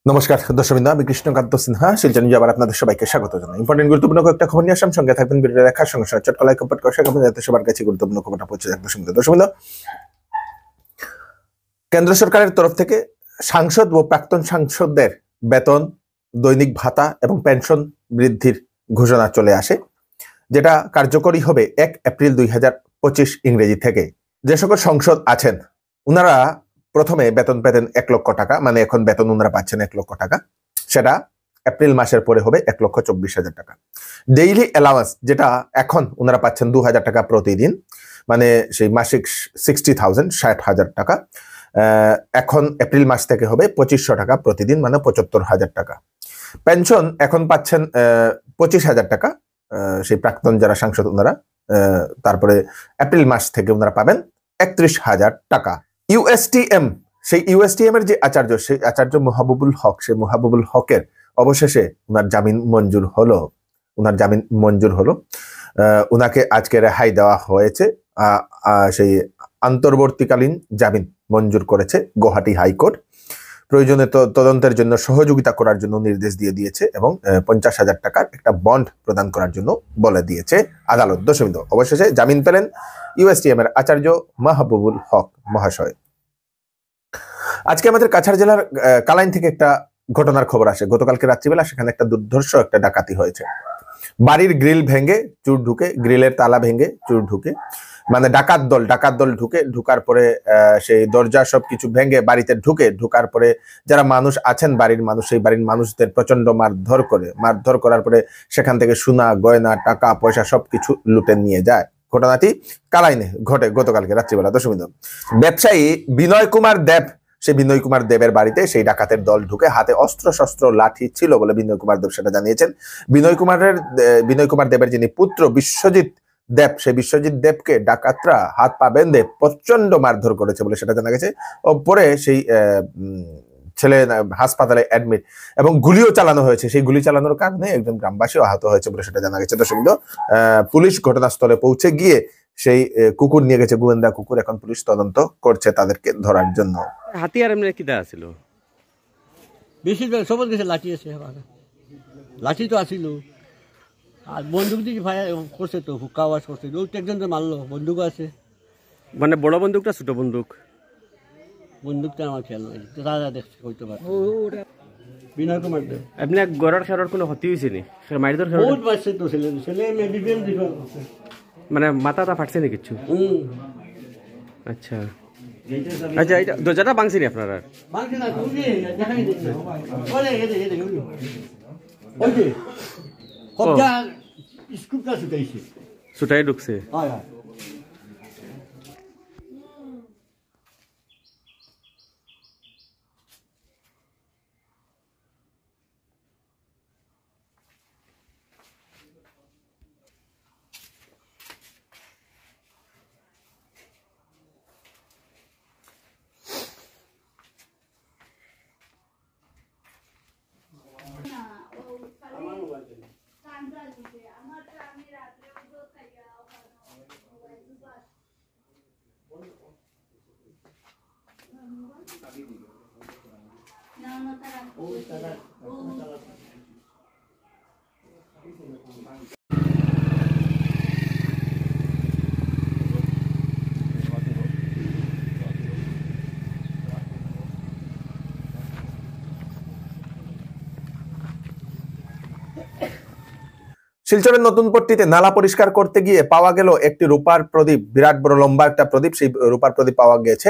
নমস্কার দর্শকবৃন্দ, আমি কৃষ্ণকান্ত সিনহা শিলচর নিউজে আবার আপনাদের সবাইকে স্বাগত জানাই। ইম্পর্টেন্ট গুরুত্বপূর্ণ কয়েকটা খবর নিয়ে আসলাম, সঙ্গে থাকবেন ভিডিও দেখার সঙ্গে সঙ্গে চটকা লাইক কমেন্ট করে যাতে সবার কাছে গুরুত্বপূর্ণ খবরটা পৌঁছে যায়। দর্শকবৃন্দ, কেন্দ্র সরকারের তরফ থেকে সাংসদ ও প্রাক্তন সাংসদদের বেতন, দৈনিক ভাতা এবং পেনশন বৃদ্ধির ঘোষণা চলে আসে, যেটা কার্যকরী হবে 1 এপ্রিল 2025 ইংরেজি থেকে। যে সকল সংসদ আছেন উনারা প্রথমে বেতন পেতেন 1 লক্ষ টাকা, মানে এখন বেতন উনারা পাচ্ছেন 1 লক্ষ টাকা, সেটা এপ্রিল মাসের পরে হবে 1,24,000 টাকা। ডেইলি অ্যালাওয়েন্স যেটা এখন উনারা পাচ্ছেন 2,000 টাকা প্রতিদিন, মানে সেই মাসিক 60,000 60,000 টাকা, এখন এপ্রিল মাস থেকে হবে 2,500 টাকা প্রতিদিন, মানে 75,000 টাকা। পেনশন এখন পাচ্ছেন 25,000 টাকা, সেই প্রাক্তন যারা সাংসদ ওনারা, তারপরে এপ্রিল মাস থেকে ওনারা পাবেন 31,000 টাকা। ইউএসটিএম, সেই ইউএসটিএম এর যে আচার্য, সেই আচার্য মোহাবুবুল হক, সেই মোহাবুবুল হকের অবশেষে ওনার জামিন মঞ্জুর হলো। ওনাকে আজকে রেহাই দেওয়া হয়েছে। সেই অন্তর্বর্তীকালীন জামিন মঞ্জুর করেছে গুয়াহাটি হাইকোর্ট। প্রয়োজনে তদন্তের জন্য সহযোগিতা করার জন্য নির্দেশ দিয়ে দিয়েছে এবং 50,000 টাকার একটা বন্ড প্রদান করার জন্য বলে দিয়েছে আদালত। দর্শকবৃন্দ, অবশেষে জামিন পেলেন ইউএসটিএম এর আচার্য মাহবুবুল হক মহাশয়। আজকে আমাদের কাছাড় জেলার কালাইন থেকে একটা ঘটনার খবর আসে। গতকালকে রাত্রিবেলা সেখানে একটা দুর্ধর্ষ একটা ডাকাতি হয়েছে। বাড়ির গ্রিল ভেঙে চুর ঢুকে, গ্রিলের তালা ভেঙে চুর ঢুকে, মানে ডাকাত দল ঢুকার পরে সেই দরজা সবকিছু ভেঙে বাড়িতে ঢুকার পরে যারা মানুষ আছেন, বাড়ির মানুষ, সেই বাড়ির মানুষদের প্রচন্ড মারধর করার পরে সেখান থেকে সোনা গয়না টাকা পয়সা সবকিছু লুটে নিয়ে যায়। ঘটনাটি কালাইনে ঘটে গতকালকে রাত্রিবেলা। দর্শকবৃন্দ, ব্যবসায়ী বিনয় কুমার দেব, সেই বিনয় কুমার দেবের বাড়িতে সেই ডাকাতের দল ঢুকে, হাতে অস্ত্র শস্ত্র লাঠি ছিল বলে বিনয় কুমার দেব সেটা জানিয়েছেন। বিনয় কুমার দেবের যিনি পুত্র বিশ্বজিৎ দেব, সেই বিশ্বজিৎ দেবকে ডাকাতরা হাত পা বেঁধে প্রচন্ড মারধর করেছে বলে সেটা জানা গেছে। ও পরে সেই ছেলে হাসপাতালে অ্যাডমিট এবং গুলিও চালানো হয়েছে। সেই গুলি চালানোর কারণে একজন গ্রামবাসী আহত হয়েছে বলে সেটা জানা গেছে। দর্শকবৃন্দ, পুলিশ ঘটনাস্থলে পৌঁছে গিয়ে সেই কুকুর নিয়ে গেছে, গোয়েন্দা কুকুর। এখন পুলিশ তদন্ত করছে তাদেরকে ধরার জন্য। হাতিয়ার এমনি কি দেওয়া ছিল? বেশি সবার কাছে লাঠি আছে, লাঠি তো আসিল, আর বন্দুক দিয়ে করছে তো, হুক্কা আওয়াজ করছে, একজন তো মারলো, বন্দুক আছে। মানে বড় বন্দুকটা ছোট বন্দুক? বন্দুকটা আমার খেয়াল নাই, দাদা দেখছে হইতে পারে। বিনয় কুমার দেব এমনি গড়ার খেলার কোনো ক্ষতি হয়েছে নি? মারিদর বহুত বাচ্চা তো ছেলে মানে মাথাটা ফাটছে নি কিছু? আচ্ছা আচ্ছা, এটা দরজাটা ভাঙছে নি আপনারা? ছুটাই ঢুকছে? শিলচরের নতুন পট্টিতে নালা পরিষ্কার করতে গিয়ে পাওয়া গেল একটি রূপার প্রদীপ, বিরাট বড় লম্বা একটা প্রদীপ। সেই রূপার প্রদীপ পাওয়া গেছে।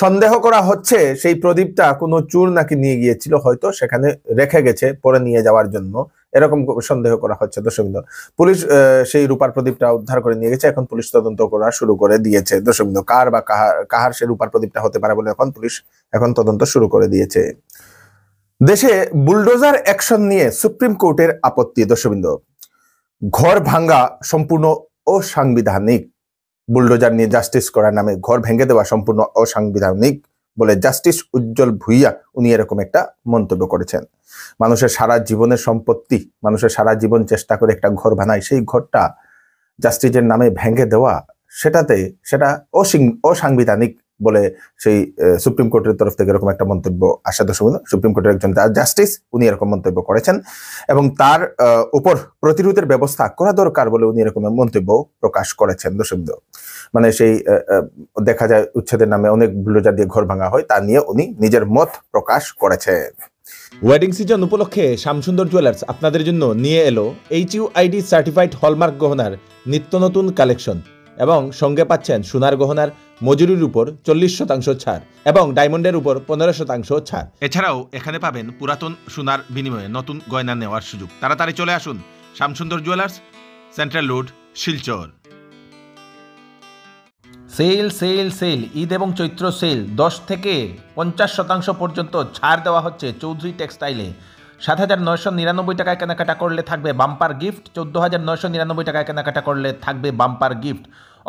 সন্দেহ করা হচ্ছে সেই প্রদীপটা কোনো চোর নাকি নিয়ে গিয়েছিল, হয়তো সেখানে রেখে গেছে পরে নিয়ে যাওয়ার জন্য, এরকম সন্দেহ করা হচ্ছে। দর্শকবৃন্দ, পুলিশ সেই রূপার প্রদীপটা উদ্ধার করে নিয়ে গেছে। এখন পুলিশ তদন্ত করা শুরু করে দিয়েছে। দর্শকবৃন্দ, কার বা কাহার সেই রূপার প্রদীপটা হতে পারে বলে এখন পুলিশ তদন্ত শুরু করে দিয়েছে। দেশে বুলডোজার অ্যাকশন নিয়ে সুপ্রিম কোর্টের আপত্তি। দর্শকবৃন্দ, ঘর ভাঙ্গা সম্পূর্ণ অসাংবিধানিক। বুলডোজার নিয়ে জাস্টিস করার নামে ঘর ভেঙে দেওয়া সম্পূর্ণ অসাংবিধানিক বলে জাস্টিস উজ্জ্বল ভুইয়া উনি এরকম একটা মন্তব্য করেছেন। মানুষের সারা জীবনের সম্পত্তি, মানুষের সারা জীবন চেষ্টা করে একটা ঘর বানায়, সেই ঘরটা জাস্টিসের নামে ভেঙে দেওয়া, সেটা অসাংবিধানিক বলে সেই সুপ্রিম কোর্টের তরফ থেকে এরকম একটা মন্তব্য আসা দর্শক বিন্দু। সুপ্রিম কোর্টের একজন জাস্টিস উনি এরকম মন্তব্য করেছেন এবং তার উপর প্রতিরোধের ব্যবস্থা করা দরকার বলে উনি এরকম মন্তব্য প্রকাশ করেছেন দর্শক বিন্দু। মানে সেই দেখা যায় উচ্ছেদের নামে অনেক বুলডোজার দিয়ে ঘর ভাঙা হয়, তা নিয়ে উনি নিজের মত প্রকাশ করেছেন। ওয়েডিং সিজন উপলক্ষে শ্যামসুন্দর জুয়েলার্স আপনাদের জন্য নিয়ে এলো HUID সার্টিফাইড হলমার্ক গহনার নিত্য নতুন কালেকশন এবং সঙ্গে পাচ্ছেন সোনার গহনার মজুরির উপর 40% ছাড় এবং ডায়মন্ডের উপর 15% ছাড়। এছাড়াও এখানে পাবেন পুরাতন সোনার বিনিময়ে নতুন গয়না নেওয়ার সুযোগ। তাড়াতাড়ি চলে আসুন Shyamsundar jewellers, central road, Silchar. Sale sale sale Eid এবং চৈত্র সেল 10 থেকে 50% পর্যন্ত ছাড় দেওয়া হচ্ছে চৌধুরী টেক্সটাইলে। 7,999 টাকায় কেনাকাটা করলে থাকবে বাম্পার গিফট, 14,999 টাকায় কেনাকাটা করলে থাকবে বাম্পার গিফট।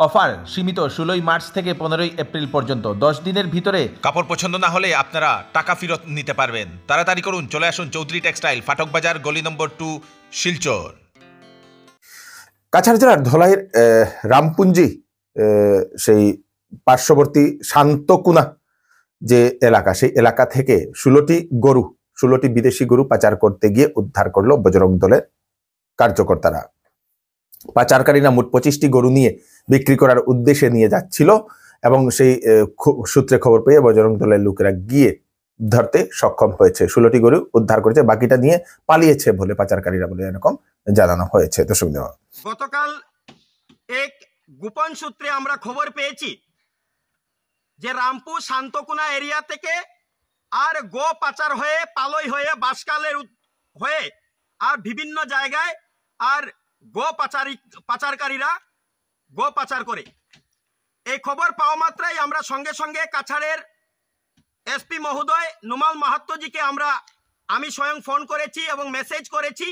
অফার সীমিত 16 মার্চ থেকে 15 এপ্রিল পর্যন্ত। 10 দিনের ভিতরে কাপড় পছন্দ না হলে আপনারা টাকা ফেরত নিতে পারবেন। তাড়াতাড়ি করুন, চলে আসুন চৌধুরী টেক্সটাইল, ফাটক বাজার, গলি নম্বর 2, শিলচর। কাছাড় জেলার ধলাইয়ের রামপুঞ্জি সেই পার্শ্ববর্তী শান্তকুনা যে এলাকা, সেই এলাকা থেকে 16টি বিদেশি গরু পাচার করতে গিয়ে উদ্ধার করলো বজরং দলের কার্যকর্তারা। পাচারকারীরা মোট 25টি গরু নিয়ে বিক্রি করার উদ্দেশ্যে নিয়ে যাচ্ছিল এবং সেই সূত্রে খবর পেয়ে বজরং দলের লোকেরা গিয়ে ধরতে সক্ষম হয়েছে। 16টি গরু উদ্ধার করেছে, বাকিটা নিয়ে পালিয়েছে বলে পাচারকারীরা বলে এরকম জানানো হয়েছে। তো শুনে গতকাল এক গোপন সূত্রে আমরা খবর পেয়েছি যে রামপুর শান্তকুনা এরিয়া থেকে আর গো পাচার হয়ে পালই হয়ে বাসকালের হয়ে আর বিভিন্ন জায়গায় আর পাচারকারীরা গো পাচার করে। এই খবর পাওয়া মাত্রাই আমরা সঙ্গে সঙ্গে কাছাড়ের এসপি মহোদয় নুমাল মাহাত্মজিকে আমি স্বয়ং ফোন করেছি এবং মেসেজ করেছি।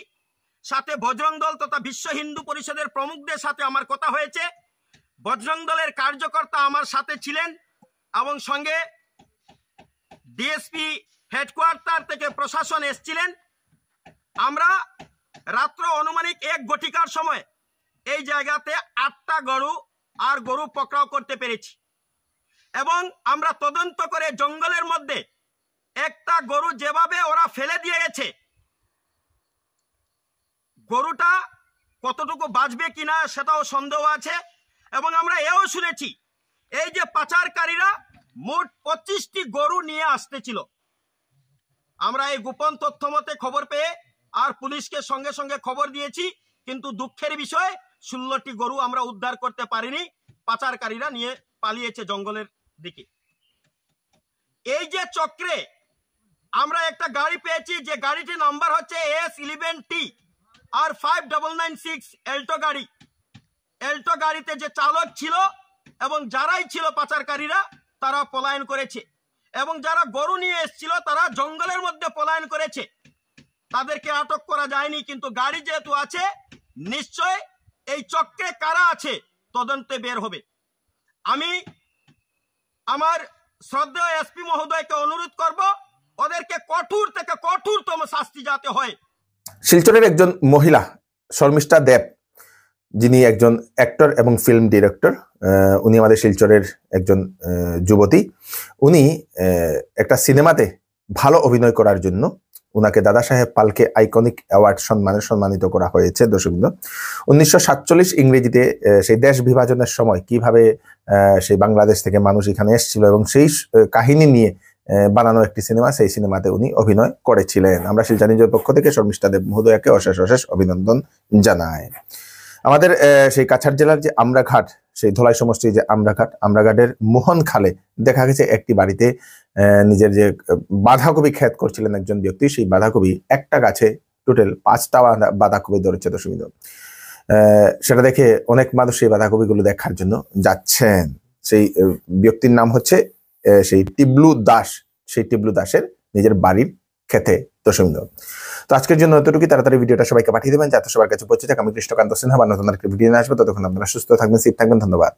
সাথে বজরং দল তথা বিশ্ব হিন্দু পরিষদের প্রমুখদের সাথে আমার কথা হয়েছে। বজরং দলের কার্যকর্তা আমার সাথে ছিলেন এবং সঙ্গে ডিএসপি হেডকোয়ার্টার থেকে প্রশাসন এসেছিলেন। আমরা রাত্র অনুমানিক 1 ঘটিকার সময় এই জায়গাতে 8টা গরু পকড়াও করতে পেরেছি এবং আমরা তদন্ত করে জঙ্গলের মধ্যে একটা গরু যেভাবে ওরা ফেলে দিয়ে গেছে, গরুটা কতটুকু বাঁচবে কিনা সেটাও সন্দেহ আছে। এবং আমরা এও শুনেছি এই যে পাচারকারীরা মোট 25টি গরু নিয়ে আসতেছিল। আমরা এই গোপন তথ্য মতে খবর পেয়ে আর পুলিশকে সঙ্গে সঙ্গে খবর দিয়েছি, কিন্তু দুঃখের বিষয় 16টি গরু আমরা উদ্ধার করতে পারিনি। পাচারকারীরা নিয়ে পালিয়েছে জঙ্গলের দিকে। এই যে চক্রে আমরা একটা গাড়ি পেয়েছি, যে গাড়িটির নাম্বার হচ্ছে S11T আর 5996 এল্টো গাড়ি। এল্টো গাড়িতে যে চালক ছিল এবং যারাই ছিল পাচারকারীরা তারা পলায়ন করেছে এবং যারা গরু নিয়ে এসেছিল তারা জঙ্গলের মধ্যে পলায়ন করেছে। তাদেরকে আটক করা যায়নি, কিন্তু গাড়ি যেহেতু আছে নিশ্চয় এই চক্রে কারা আছে তদন্তে বের হবে। আমি আমার শ্রদ্ধেয় এসপি মহোদয়কে অনুরোধ করব ওদেরকে কঠোর থেকে কঠোরতম শাস্তি যাতে হয়। শিলচরের একজন মহিলা শর্মিষ্ঠা দেব, যিনি একজন অ্যাক্টর এবং ফিল্ম ডিরেক্টর, উনি আমাদের শিলচরের একজন যুবতী। উনি একটা সিনেমাতে ভালো অভিনয় করার জন্য উনাকে দাদা সাহেব পালকে আইকনিক অ্যাওয়ার্ড সম্মানিত করা হয়েছে। দর্শকবৃন্দ, 1947 ইংরেজিতে সেই দেশ বিভাজনের সময় কিভাবে সেই বাংলাদেশ থেকে মানুষ এখানে এসেছিল এবং সেই কাহিনী নিয়ে বানানো একটি সিনেমা, সেই সিনেমাতে উনি অভিনয় করেছিলেন। আমরা শিলচর নিউজের পক্ষ থেকে শর্মিষ্ঠা দেব মহোদয়াকে অশেষ অশেষ অভিনন্দন জানাই। আমাদের সেই কাছাড় জেলার যে আমরাঘাট, সেই ধলাই সমষ্টির যে আমরাঘাটের মোহন খালে দেখা গেছে একটি বাড়িতে নিজের যে বাঁধাকপি ক্ষেত করছিলেন একজন ব্যক্তি, সেই বাঁধাকপি একটা গাছে টোটাল 5টা বাঁধাকপি ধরেছে। দর্শকবৃন্দ, সেটা দেখে অনেক মানুষ সেই বাঁধাকপিগুলো দেখার জন্য যাচ্ছেন। সেই ব্যক্তির নাম হচ্ছে সেই টিবলু দাস। সেই টিবলু দাসের নিজের বাড়ির ক্ষেতে। দর্শকবৃন্দ, তো আজকের জন্য এতটুকু। তাড়াতাড়ি ভিডিওটা সবাইকে পাঠিয়ে দেবেন যাতে সবার কাছে পৌঁছে যাক। আমি কৃষ্ণকান্ত সিনহা, নতুন একটা ভিডিও নিয়ে আসবো। ততক্ষণ আপনারা সুস্থ থাকবেন, সেফ থাকবেন। ধন্যবাদ।